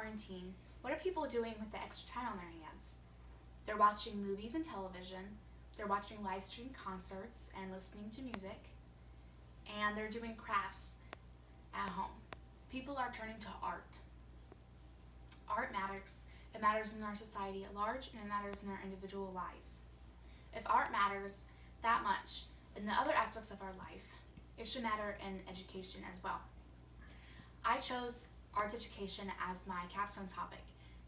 quarantine, what are people doing with the extra time on their hands? They're watching movies and television, they're watching live stream concerts and listening to music, and they're doing crafts at home. People are turning to art. Art matters. It matters in our society at large, and it matters in our individual lives. If art matters that much in the other aspects of our life, it should matter in education as well. I chose arts education as my capstone topic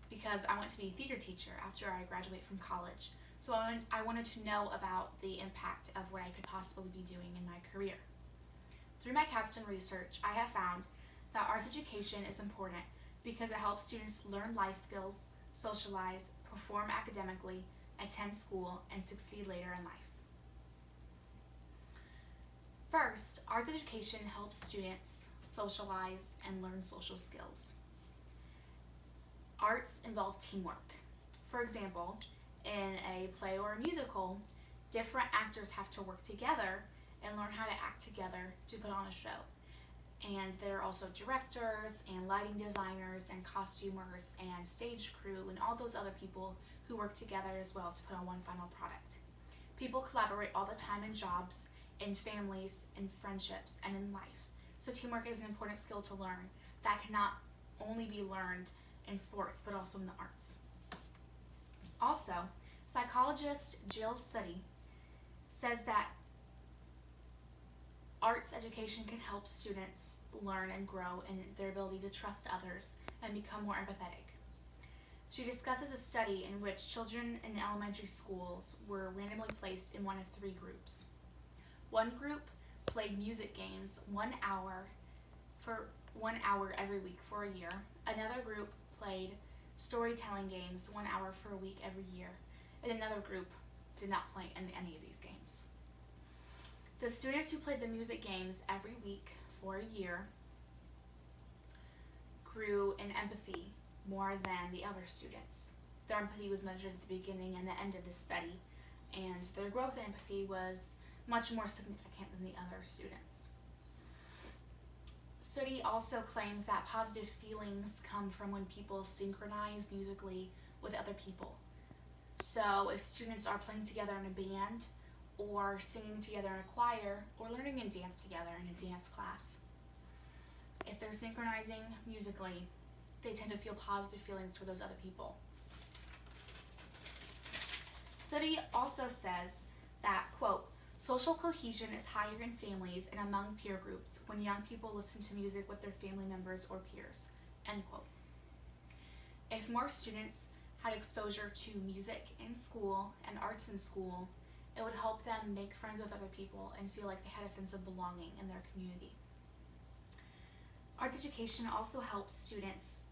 because I want to be a theater teacher after I graduate from college. So I wanted to know about the impact of what I could possibly be doing in my career. Through my capstone research, I have found that arts education is important because it helps students learn life skills, socialize, perform academically, attend school, and succeed later in life. First, arts education helps students socialize and learn social skills. Arts involve teamwork. For example, in a play or a musical, different actors have to work together and learn how to act together to put on a show. And there are also directors and lighting designers and costumers and stage crew and all those other people who work together as well to put on one final product. People collaborate all the time in jobs, in families, in friendships, and in life. So teamwork is an important skill to learn that cannot only be learned in sports but also in the arts. Also, psychologist Jill Suttie says that arts education can help students learn and grow in their ability to trust others and become more empathetic. She discusses a study in which children in elementary schools were randomly placed in one of three groups. One group played music games 1 hour for 1 hour every week for a year. Another group played storytelling games 1 hour for a week every year. And another group did not play any of these games. The students who played the music games every week for a year grew in empathy more than the other students. Their empathy was measured at the beginning and the end of the study, and their growth in empathy was much more significant than the other students. Suttie also claims that positive feelings come from when people synchronize musically with other people. So if students are playing together in a band, or singing together in a choir, or learning and dance together in a dance class, if they're synchronizing musically, they tend to feel positive feelings toward those other people. Suttie also says that, quote, social cohesion is higher in families and among peer groups when young people listen to music with their family members or peers, end quote. If more students had exposure to music in school and arts in school, it would help them make friends with other people and feel like they had a sense of belonging in their community. Arts education also helps students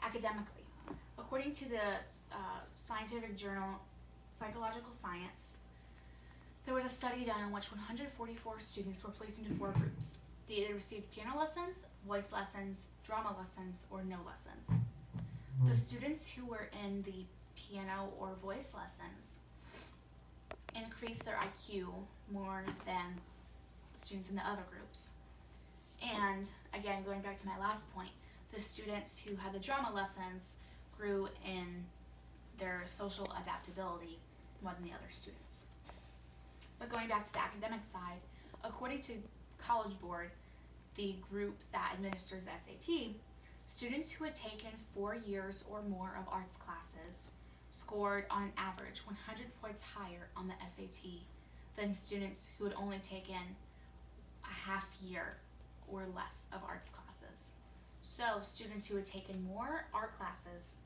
academically. According to the scientific journal Psychological Science, there was a study done in which 144 students were placed into 4 groups. They either received piano lessons, voice lessons, drama lessons, or no lessons. The students who were in the piano or voice lessons increased their IQ more than students in the other groups. And again, going back to my last point, the students who had the drama lessons grew in their social adaptability more than the other students. But going back to the academic side, according to College Board, the group that administers the SAT, students who had taken 4 years or more of arts classes scored on average 100 points higher on the SAT than students who had only taken a half year or less of arts classes. So students who had taken more art classes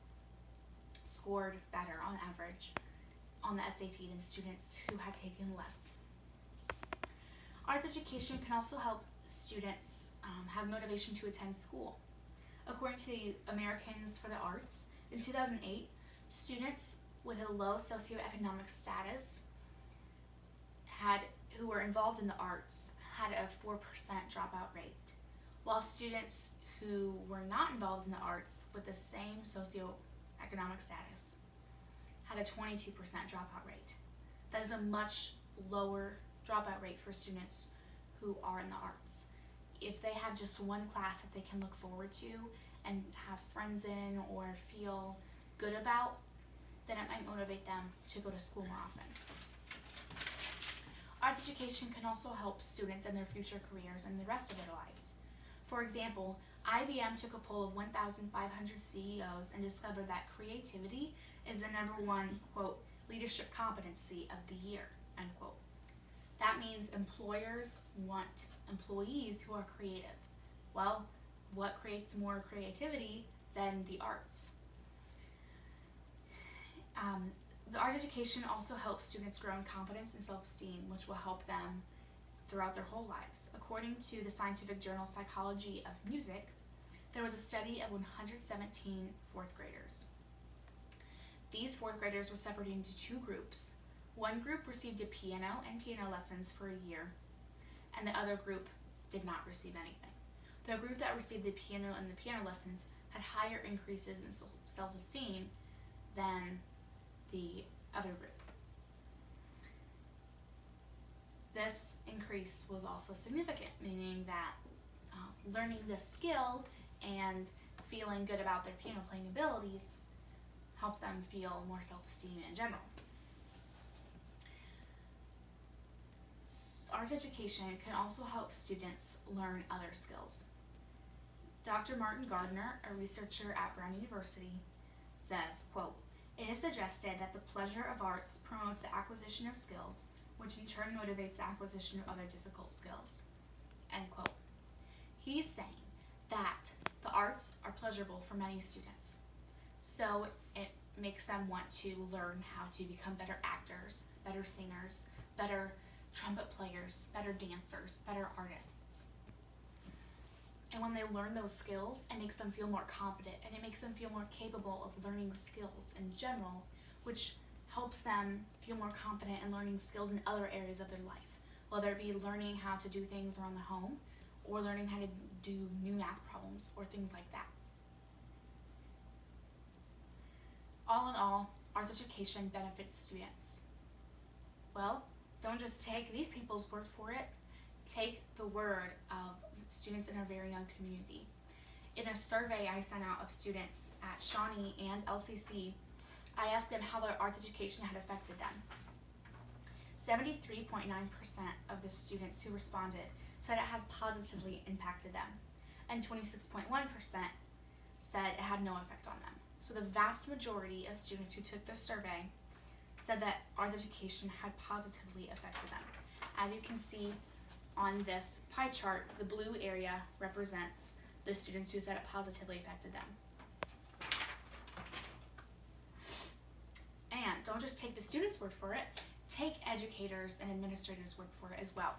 scored better on average on the SAT than students who had taken less. Arts education can also help students have motivation to attend school. According to the Americans for the Arts, in 2008, students with a low socioeconomic status who were involved in the arts had a 4% dropout rate, while students who were not involved in the arts with the same socioeconomic status had a 22% dropout rate. That is a much lower dropout rate for students who are in the arts. If they have just one class that they can look forward to and have friends in or feel good about, then it might motivate them to go to school more often. Art education can also help students in their future careers and the rest of their lives. For example, IBM took a poll of 1,500 CEOs and discovered that creativity is the #1, quote, leadership competency of the year, end quote. That means employers want employees who are creative. Well, what creates more creativity than the arts? The art education also helps students grow in confidence and self-esteem, which will help them throughout their whole lives. According to the scientific journal Psychology of Music, there was a study of 117 fourth graders. These fourth graders were separated into 2 groups. One group received a piano and piano lessons for a year, and the other group did not receive anything. The group that received the piano and the piano lessons had higher increases in self-esteem than the other group. This increase was also significant, meaning that learning this skill and feeling good about their piano playing abilities helped them feel more self-esteem in general. Art education can also help students learn other skills. Dr. Martin Gardner, a researcher at Brown University, says, quote, "It is suggested that the pleasure of arts promotes the acquisition of skills, which in turn motivates the acquisition of other difficult skills," end quote. He's saying that the arts are pleasurable for many students, so it makes them want to learn how to become better actors, better singers, better trumpet players, better dancers, better artists. And when they learn those skills, it makes them feel more confident, and it makes them feel more capable of learning skills in general, which helps them feel more confident in learning skills in other areas of their life, whether it be learning how to do things around the home or learning how to do new math problems or things like that. All in all, art education benefits students. Well, don't just take these people's word for it. Take the word of students in our very young community. In a survey I sent out of students at Shawnee and LCC, I asked them how their art education had affected them. 73.9% of the students who responded said it has positively impacted them, and 26.1% said it had no effect on them. So the vast majority of students who took this survey said that art education had positively affected them. As you can see on this pie chart, the blue area represents the students who said it positively affected them. And don't just take the students' word for it, take educators and administrators' word for it as well.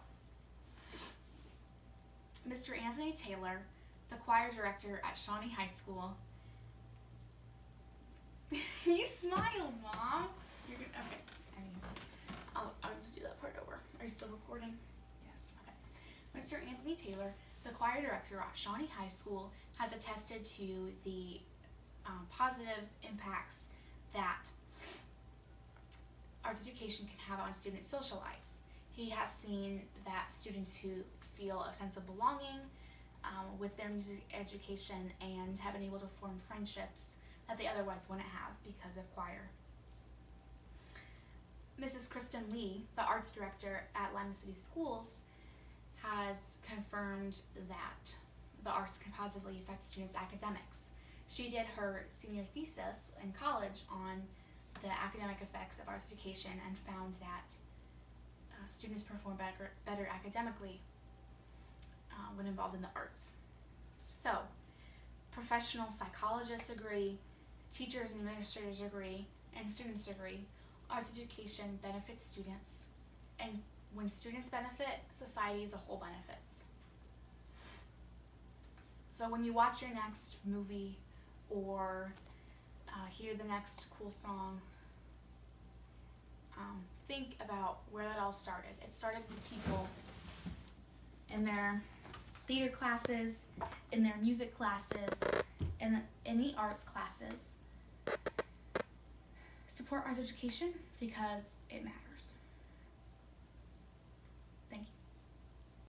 Mr. Anthony Taylor, the choir director at Shawnee High School, you smiled, Mom. You're good. Okay. I'll just do that part over. Are you still recording? Yes. Okay. Mr. Anthony Taylor, the choir director at Shawnee High School, has attested to the positive impacts that art education can have on students' social lives. He has seen that students who feel a sense of belonging with their music education and have been able to form friendships that they otherwise wouldn't have because of choir. Mrs. Kristen Lee, the arts director at Lima City Schools, has confirmed that the arts can positively affect students' academics. She did her senior thesis in college on the academic effects of arts education and found that students perform better academically when involved in the arts. So, professional psychologists agree, teachers and administrators agree, and students agree. Art education benefits students, and when students benefit, society as a whole benefits. So when you watch your next movie or hear the next cool song, think about where that all started. It started with people in their theater classes, in their music classes, in any arts classes. Support art education because it matters.